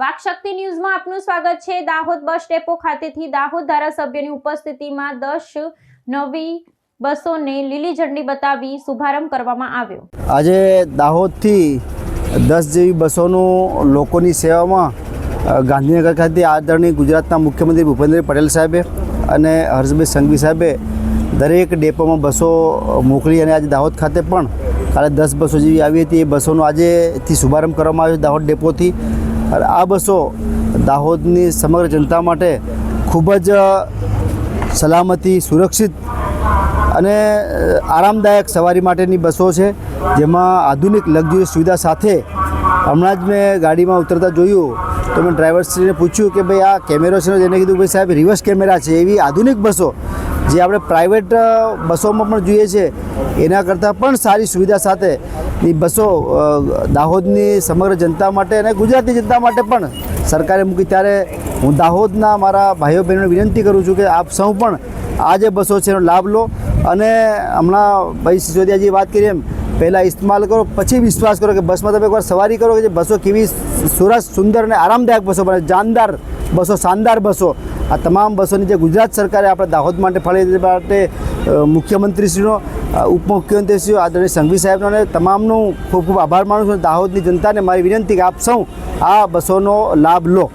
વાકશક્તિ ન્યૂઝમાં આપનું સ્વાગત છે। દાહોદ બસ ડેપો ખાતેથી દાહોદ ધારાસભ્યની ઉપસ્થિતિમાં 10 નવી બસોને લીલી ઝંડી બતાવી શુભારંભ કરવામાં આવ્યો। આજે દાહોદથી 10 જેવી બસોનું લોકોની સેવામાં ગાંધીનગર ખાતે આદરણીય ગુજરાતના મુખ્યમંત્રી ભૂપેન્દ્ર પટેલ સાહેબે અને હર્ષભાઈ સંઘવી સાહેબે દરેક ડેપોમાં બસો મોકલી અને આજે દાહોદ ખાતે પણ કાલે 10 બસો જેવી આવી હતી। એ બસોનો આજેથી શુભારંભ કરવામાં આવ્યો દાહોદ ડેપોથી। અને આ બસો દાહોદની સમગ્ર જનતા માટે ખૂબ જ સલામતી, સુરક્ષિત અને આરામદાયક સવારી માટેની બસો છે, જેમાં આધુનિક લક્ઝરી સુવિધા સાથે હમણાં જ મેં ગાડીમાં ઉતરતા જોયું તો મેં ડ્રાઈવરશ્રીને પૂછ્યું કે ભાઈ આ કેમેરો છે, જેને કીધું ભાઈ સાહેબ રિવર્સ કેમેરા છે। એવી આધુનિક બસો જે આપણે પ્રાઇવેટ બસોમાં પણ જોઈએ છે એના કરતાં પણ સારી સુવિધા સાથેની બસો દાહોદની સમગ્ર જનતા માટે અને ગુજરાતની જનતા માટે પણ સરકારે મૂકી। ત્યારે હું દાહોદના મારા ભાઈઓ બહેનોને વિનંતી કરું છું કે આપ સૌ પણ આ જે બસો છે એનો લાભ લો અને હમણાં ભાઈ સિસોદિયાજીએ વાત કરી એમ પહેલાં ઇસ્તેમાલ કરો, પછી વિશ્વાસ કરો કે બસમાં તમે એકવાર સવારી કરો કે જે બસો કેવી સરસ, સુંદર અને આરામદાયક બસો બને, જાનદાર બસો, શાનદાર બસો। આ તમામ બસોની જે ગુજરાત સરકારે આપણે દાહોદ માટે ફાળવી માટે મુખ્યમંત્રીશ્રીનો, ઉપમુખ્યમંત્રીશ્રીઓ આદરણીય સંઘવી સાહેબનો અને તમામનું ખૂબ ખૂબ આભાર માનું છું। દાહોદની જનતાને મારી વિનંતી કે આપ સૌ આ બસોનો લાભ લો।